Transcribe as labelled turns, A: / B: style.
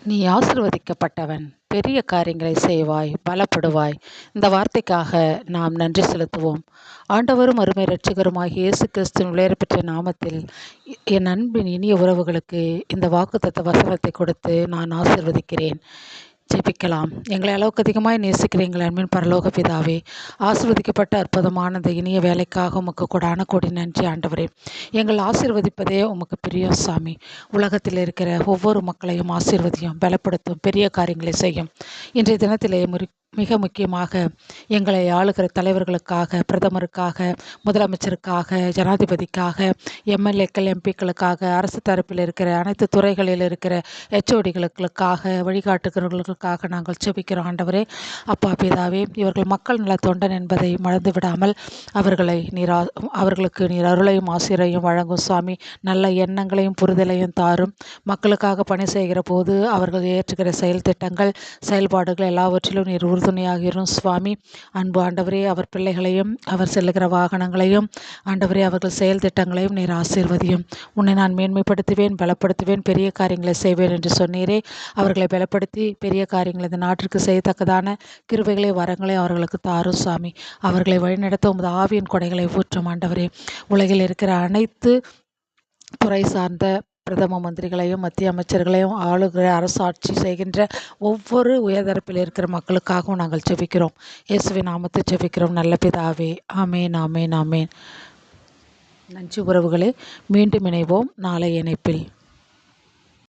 A: நீ ஆசீர்வதிக்கப்பட்டவன், பெரிய காரியங்களை செய்வாய், பலப்படுவாய். இந்த வார்த்தைக்காக நாம் நன்றி செலுத்துவோம். ஆண்டவரும் அருமை இரட்சகருமாகிய இயேசு கிறிஸ்துவின் விலையேறப்பெற்ற நாமத்தில் என் அன்பின் இனிய உறவுகளுக்கு இந்த வாக்குத்தத்த வசனத்தை கொடுத்து நான் ஆசீர்வதிக்கிறேன். ஜெபிக்கலாம். எங்களை அளவுக்கு அதிகமாய் நேசிக்கிற எங்கள் அன்பின் பரலோக பிதாவே, ஆசீர்வதிக்கப்பட்ட அற்புதமான இந்த இனிய வேலைக்காக உமக்கு கொடான கோடி நன்றி ஆண்டவரே. எங்கள் ஆசீர்வதிப்பதே உமக்கு பிரியம் சாமி. உலகத்தில் இருக்கிற ஒவ்வொரு மக்களையும் ஆசீர்வதியும், பலப்படுத்தும், பெரிய காரியங்களை செய்யும். இன்றைய தினத்திலே மிக முக்கியமாக எங்களை ஆளுகிற தலைவர்களுக்காக, பிரதமருக்காக, முதலமைச்சருக்காக, ஜனாதிபதிக்காக, எம்எல்ஏக்கள், எம்பிக்களுக்காக, அரசு தரப்பில் இருக்கிற அனைத்து துறைகளில் இருக்கிற ஹெச்ஓடிகளுக்காக, வழிகாட்டுகிறவர்களுக்காக நாங்கள் ஜெபிக்கிறோம் ஆண்டவரே. அப்பா பிதாவே, இவர்கள் மக்கள் நல தொண்டன் என்பதை மறந்து விடாமல் அவர்களுக்கு நீர் அருளையும் ஆசிரியையும் வழங்கும் சுவாமி. நல்ல எண்ணங்களையும் புரிதலையும் தாரும். மக்களுக்காக பணி செய்கிற போது அவர்கள் ஏற்றுகிற செயல் திட்டங்கள், செயல்பாடுகள் எல்லாவற்றிலும் நீர் உறுதுணையாகிறோம் சுவாமி. அன்பு ஆண்டவரே, அவர் பிள்ளைகளையும் அவர் செல்லுகிற வாகனங்களையும் ஆண்டவரே, அவர்கள் செயல் திட்டங்களையும் நீர் ஆசீர்வதியும். உன்னை நான் மேன்மைப்படுத்துவேன், பலப்படுத்துவேன், பெரிய காரியங்களை செய்வேன் என்று சொன்னீரே. அவர்களை பலப்படுத்தி பெரிய காரியங்களை இந்த நாட்டிற்கு செய்யத்தக்கதான கிருபைகளை, வரங்களை அவர்களுக்கு தாரும் சுவாமி. அவர்களை வழிநடத்த உமது ஆவியின் கொடைகளை ஊற்றும் ஆண்டவரே. உலகில் இருக்கிற அனைத்து துறை சார்ந்த பிரதம மந்திரிகளையும், மத்திய அமைச்சர்களையும், ஆளுகிற அரசாட்சி செய்கின்ற ஒவ்வொரு உயர்தரப்பில் இருக்கிற மக்களுக்காகவும் நாங்கள் ஜெபிக்கிறோம். இயேசுவின் நாமத்தை ஜெபிக்கிறோம் நல்ல பிதாவே. ஆமேன், ஆமேன், ஆமேன். நன்றி உறவுகளே. மீண்டும் இணைவோம் நாளை இணைப்பில்.